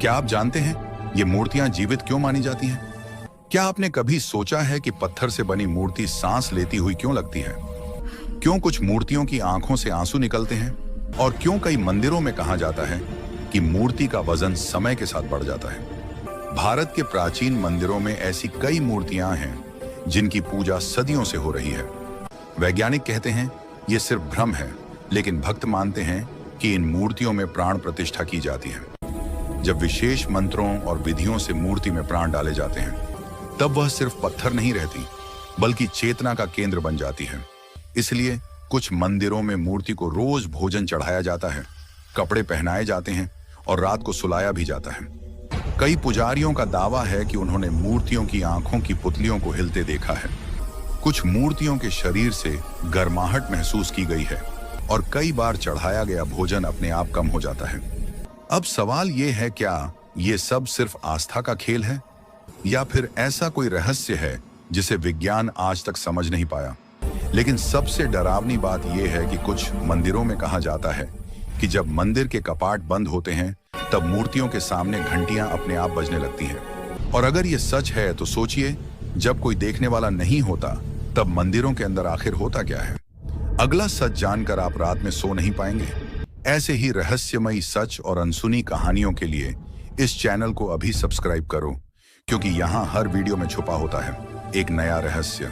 क्या आप जानते हैं ये मूर्तियां जीवित क्यों मानी जाती हैं? क्या आपने कभी सोचा है कि पत्थर से बनी मूर्ति सांस लेती हुई क्यों लगती है? क्यों कुछ मूर्तियों की आंखों से आंसू निकलते हैं? और क्यों कई मंदिरों में कहा जाता है कि मूर्ति का वजन समय के साथ बढ़ जाता है? भारत के प्राचीन मंदिरों में ऐसी कई मूर्तियां हैं जिनकी पूजा सदियों से हो रही है। वैज्ञानिक कहते हैं ये सिर्फ भ्रम है, लेकिन भक्त मानते हैं कि इन मूर्तियों में प्राण प्रतिष्ठा की जाती है। जब विशेष मंत्रों और विधियों से मूर्ति में प्राण डाले जाते हैं, तब वह सिर्फ पत्थर नहीं रहती, बल्कि चेतना का केंद्र बन जाती है। इसलिए कुछ मंदिरों में मूर्ति को रोज भोजन चढ़ाया जाता है, कपड़े पहनाए जाते हैं और रात को सुलाया भी जाता है। कई पुजारियों का दावा है कि उन्होंने मूर्तियों की आंखों की पुतलियों को हिलते देखा है। कुछ मूर्तियों के शरीर से गर्माहट महसूस की गई है और कई बार चढ़ाया गया भोजन अपने आप कम हो जाता है। अब सवाल ये है, क्या ये सब सिर्फ आस्था का खेल है या फिर ऐसा कोई रहस्य है जिसे विज्ञान आज तक समझ नहीं पाया? लेकिन सबसे डरावनी बात यह है कि कुछ मंदिरों में कहा जाता है कि जब मंदिर के कपाट बंद होते हैं, तब मूर्तियों के सामने घंटियां अपने आप बजने लगती हैं। और अगर ये सच है तो सोचिए, जब कोई देखने वाला नहीं होता, तब मंदिरों के अंदर आखिर होता क्या है? अगला सच जानकर आप रात में सो नहीं पाएंगे। ऐसे ही रहस्यमयी सच और अनसुनी कहानियों के लिए इस चैनल को अभी सब्सक्राइब करो, क्योंकि यहाँ हर वीडियो में छुपा होता है एक नया रहस्य।